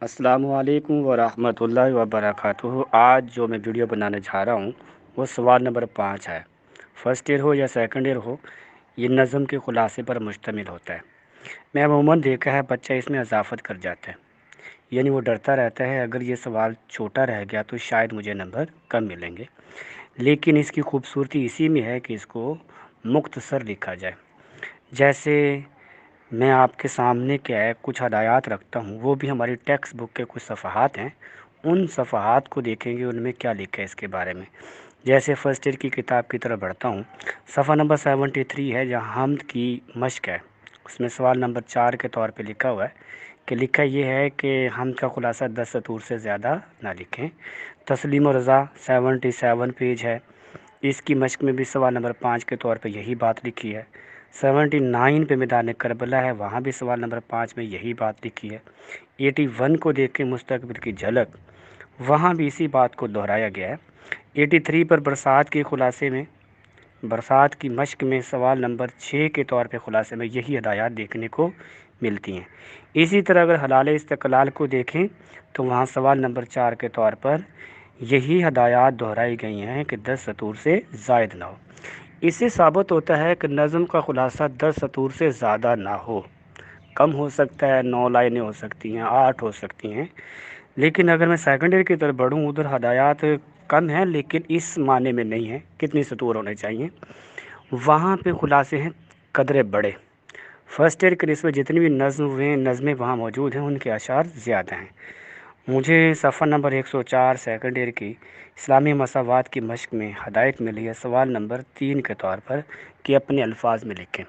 अस्सलामु अलैकुम वरहमतुल्लाहि वबरकातुहू। आज जो मैं वीडियो बनाने जा रहा हूँ वो सवाल नंबर 5 है। फ़र्स्ट ईयर हो या सेकंड ईयर हो, ये नज़म के ख़ुलासे पर मुश्तमिल होता है। मैं अमूमन देखा है बच्चा इसमें इजाफ़त कर जाता है, यानी वो डरता रहता है अगर ये सवाल छोटा रह गया तो शायद मुझे नंबर कम मिलेंगे। लेकिन इसकी खूबसूरती इसी में है कि इसको मुख्तसर लिखा जाए। जैसे मैं आपके सामने क्या है कुछ हदायत रखता हूँ, वो भी हमारी टेक्स्ट बुक के कुछ सफ़हात हैं। उन सफ़हात को देखेंगे उनमें क्या लिखा है इसके बारे में। जैसे फ़र्स्ट ईयर की किताब की तरफ बढ़ता हूँ, सफ़ा नंबर 73 है जहाँ हम्द की मश्क है। उसमें सवाल नंबर 4 के तौर पे लिखा हुआ है कि लिखा ये है कि हम्द का ख़ुलासा 10 सतूर से ज़्यादा ना लिखें। तस्लीम और रज़ा 77 पेज है, इसकी मश्क में भी सवाल नंबर 5 के तौर पे यही बात लिखी है। 79 पे मैदान करबला है, वहाँ भी सवाल नंबर 5 में यही बात लिखी है। 81 को देख के मुस्तकबिल की झलक, वहाँ भी इसी बात को दोहराया गया है। 83 पर बरसात के ख़ुलासे में, बरसात की मश्क में सवाल नंबर 6 के तौर पे ख़ुलासे में यही हदायत देखने को मिलती हैं। इसी तरह अगर हलाल इस्तक़लाल को देखें तो वहाँ सवाल नंबर 4 के तौर पर यही हदायत दोहराई गई हैं कि 10 सतूर से ज़ायद ना हो। इससे साबित होता है कि नज़म का ख़ुलासा 10 सतूर से ज़्यादा ना हो। कम हो सकता है, 9 लाइनें हो सकती हैं, 8 हो सकती हैं। लेकिन अगर मैं सेकंड ईयर की तरफ बढ़ूँ, उधर हदायत कम है लेकिन इस माने में नहीं है कितनी सतूर होने चाहिए। वहाँ पे ख़ुलासे हैं कदरे बड़े। फ़र्स्ट ईयर की निस्बत जितनी भी नज़में वहाँ मौजूद हैं उनके अशार ज़्यादा हैं। मुझे सफ़ा नंबर 104 सेकंड ईयर की इस्लामी मसावात की मश्क में हदायत मिली है सवाल नंबर 3 के तौर पर कि अपने अल्फाज में लिखें।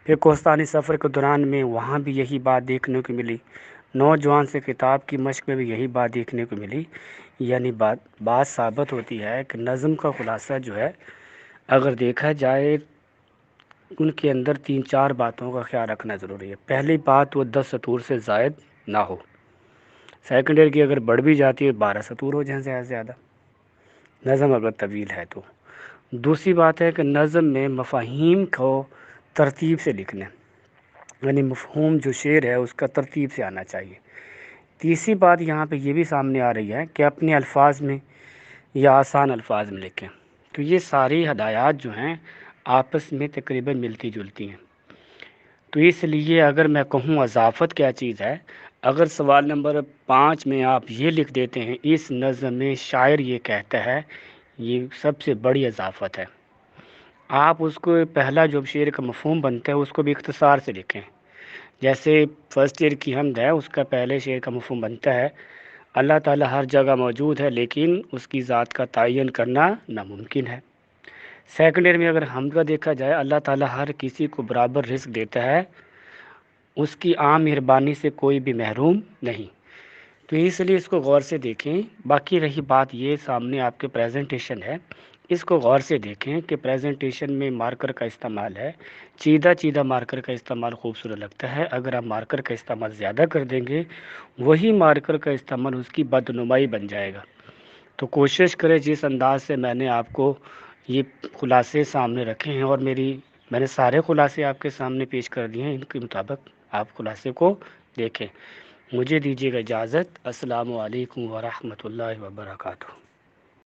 फिर कोस्तानी सफ़र के दौरान में वहाँ भी यही बात देखने को मिली। नौजवान से किताब की मश्क में भी यही बात देखने को मिली। यानी बात साबित होती है कि नज़म का ख़ुलासा जो है अगर देखा जाए उनके अंदर 3-4 बातों का ख्याल रखना ज़रूरी है। पहली बात, वो 10 सतूर से ज़ायद ना हो। सेकंड ईयर की अगर बढ़ भी जाती है 12 सतूर हो जाए ज़्यादा से ज़्यादा, नज़म अगर तवील है तो। दूसरी बात है कि नज़म में मफ़ाहीम को तरतीब से लिखना, यानी मफ़हूम जो शेर है उसका तरतीब से आना चाहिए। तीसरी बात यहाँ पे ये भी सामने आ रही है कि अपने अल्फाज में या आसान अल्फाज में लिखें। तो ये सारी हदायत जो हैं आपस में तकरीबन मिलती जुलती हैं। तो इसलिए अगर मैं कहूँ अज़ाफ़त क्या चीज़ है, अगर सवाल नंबर 5 में आप ये लिख देते हैं इस नज़म में शायर ये कहता है, ये सबसे बड़ी अज़ाफ़त है। आप उसको पहला जो शेर का मफ़हूम बनता है उसको भी इख्तिसार से लिखें। जैसे फ़र्स्ट ईयर की हम्द है, उसका पहले शेर का मफ़हूम बनता है अल्लाह ताला हर जगह मौजूद है लेकिन उसकी ज़ात का तयन करना नामुमकिन है। सेकंड ईयर में अगर हम्द का देखा जाए, अल्लाह ताला हर किसी को बराबर रिज़्क़ देता है, उसकी आम मेहरबानी से कोई भी महरूम नहीं। तो इसलिए इसको गौर से देखें। बाकी रही बात ये सामने आपके प्रेजेंटेशन है, इसको गौर से देखें कि प्रेजेंटेशन में मार्कर का इस्तेमाल है, चीदा चीदा मार्कर का इस्तेमाल खूबसूरत लगता है। अगर आप मार्कर का इस्तेमाल ज़्यादा कर देंगे, वही मार्कर का इस्तेमाल उसकी बदनुमाई बन जाएगा। तो कोशिश करें जिस अंदाज से मैंने आपको ये खुलासे सामने रखे हैं और मैंने सारे खुलासे आपके सामने पेश कर दिए हैं, इनके मुताबिक आप खुलासे को देखें। मुझे दीजिएगा इजाज़त। अस्सलामु अलैकुम वरहमतुल्लाहि वबरकातुहू।